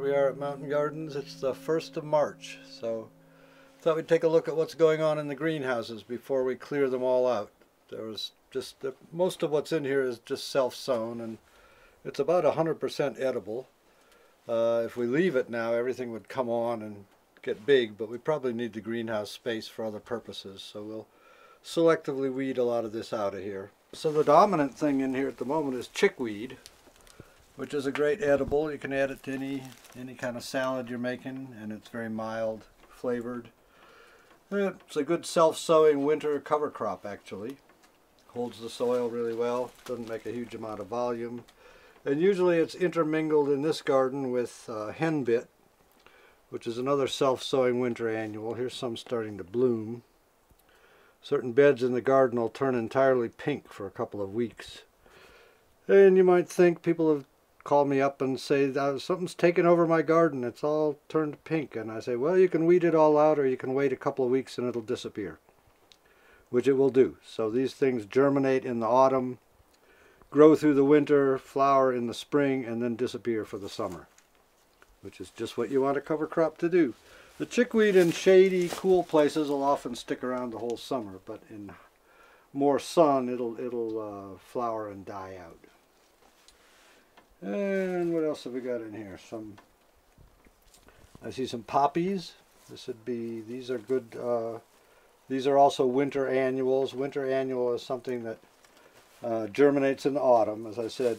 we are at Mountain Gardens. It's the 1st of March, so thought we'd take a look at what's going on in the greenhouses before we clear them all out. There was just most of what's in here is just self-sown, and it's about 100% edible. If we leave it now, everything would come on and get big, but we probably need the greenhouse space for other purposes, so we'll selectively weed a lot of this out of here. So the dominant thing in here at the moment is chickweed, which is a great edible. You can add it to any kind of salad you're making, and it's very mild flavored. It's a good self-sowing winter cover crop, actually. Holds the soil really well, doesn't make a huge amount of volume. And usually it's intermingled in this garden with henbit, which is another self-sowing winter annual. Here's some starting to bloom. Certain beds in the garden will turn entirely pink for a couple of weeks. And you might think, people have called me up and say, something's taken over my garden, it's all turned pink. And I say, well, you can weed it all out, or you can wait a couple of weeks and it'll disappear, which it will do. So these things germinate in the autumn, grow through the winter, flower in the spring, and then disappear for the summer, which is just what you want a cover crop to do. The chickweed in shady, cool places will often stick around the whole summer, but in more sun, it'll flower and die out. And what else have we got in here? I see some poppies. These are good. These are also winter annuals. Winter annual is something that germinates in the autumn, as I said,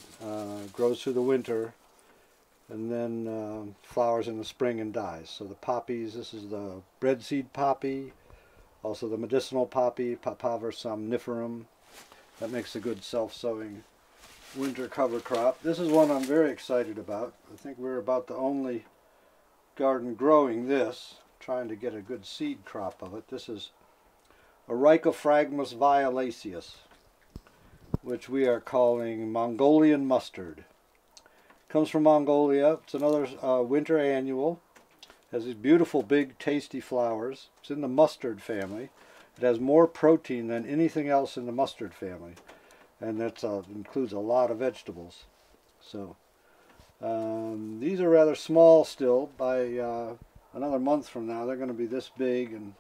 grows through the winter, and then flowers in the spring and dies. So the poppies, this is the breadseed poppy, also the medicinal poppy, Papaver somniferum. That makes a good self-sowing winter cover crop. This is one I'm very excited about. I think we're about the only garden growing this, trying to get a good seed crop of it. This is Ericophragmus violaceus, which we are calling Mongolian Mustard. Comes from Mongolia. It's another winter annual. Has these beautiful, big, tasty flowers. It's in the mustard family. It has more protein than anything else in the mustard family, and that includes a lot of vegetables. So these are rather small still. By another month from now, they're going to be this big and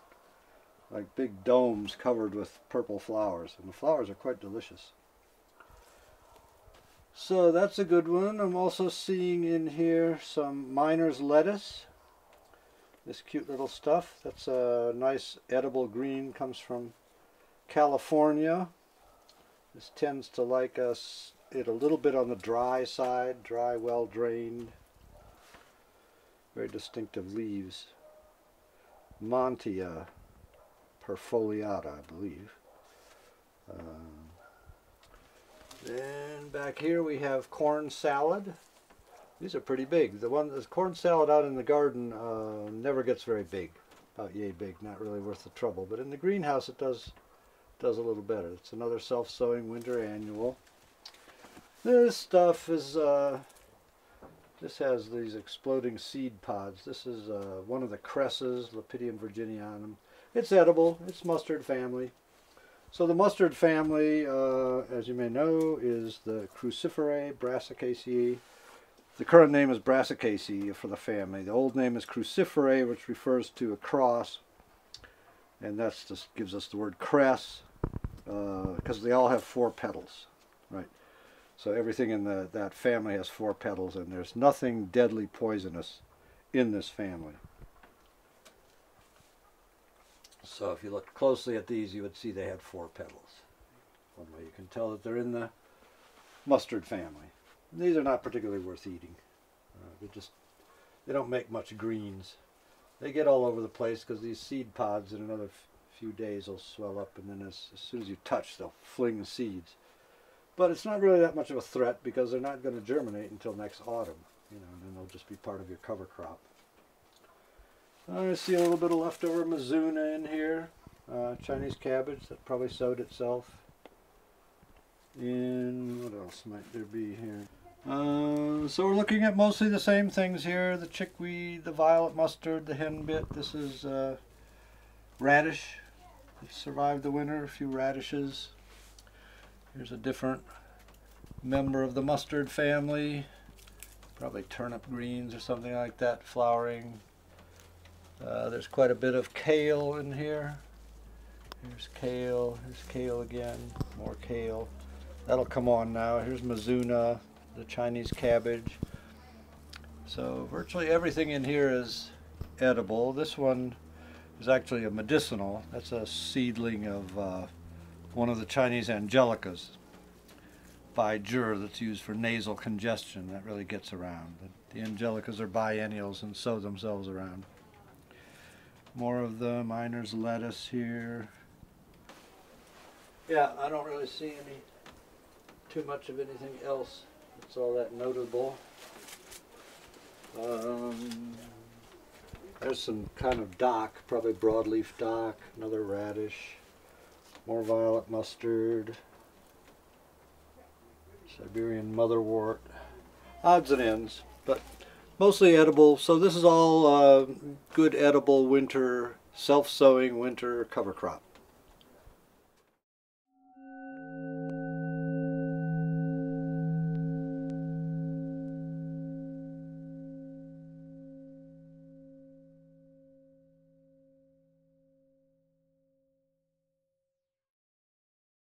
like big domes covered with purple flowers, and the flowers are quite delicious. So that's a good one. I'm also seeing in here some miner's lettuce. This cute little stuff. That's a nice edible green. Comes from California. This tends to like it a little bit on the dry side. Dry, well drained. Very distinctive leaves. Montia perfoliata, I believe. Then back here we have corn salad. These are pretty big. The corn salad out in the garden never gets very big, about yay big, not really worth the trouble. But in the greenhouse it does a little better. It's another self-sowing winter annual. This stuff is this has these exploding seed pods. This is one of the cresses, Lepidium virginianum. It's edible. It's mustard family. So the mustard family, as you may know, is the Cruciferae, Brassicaceae. The current name is Brassicaceae for the family. The old name is Cruciferae, which refers to a cross, and that's just gives us the word cress, because they all have 4 petals, right? So everything in that family has 4 petals, and there's nothing deadly poisonous in this family. So if you look closely at these, you would see they had 4 petals. One way you can tell that they're in the mustard family. And these are not particularly worth eating. They don't make much greens. They get all over the place because these seed pods in another few days will swell up, and then as soon as you touch, they'll fling seeds. But it's not really that much of a threat because they're not going to germinate until next autumn, and then they'll just be part of your cover crop. I see a little bit of leftover Mizuna in here. Chinese cabbage that probably sowed itself. And what else might there be here? So we're looking at mostly the same things here. The chickweed, the violet mustard, the henbit. This is radish. It's survived the winter. A few radishes. Here's a different member of the mustard family. Probably turnip greens or something like that flowering. There's quite a bit of kale in here. Here's kale again, more kale. That'll come on now. Here's Mizuna, the Chinese cabbage. So virtually everything in here is edible. This one is actually a medicinal. That's a seedling of one of the Chinese angelicas by Jur that's used for nasal congestion. That really gets around. The angelicas are biennials and sow themselves around. More of the miner's lettuce here. Yeah, I don't really see too much of anything else that's all that notable. There's some kind of dock, probably broadleaf dock, another radish, more violet mustard, Siberian motherwort, odds and ends, but mostly edible. So this is all good edible winter, self-sowing winter cover crop.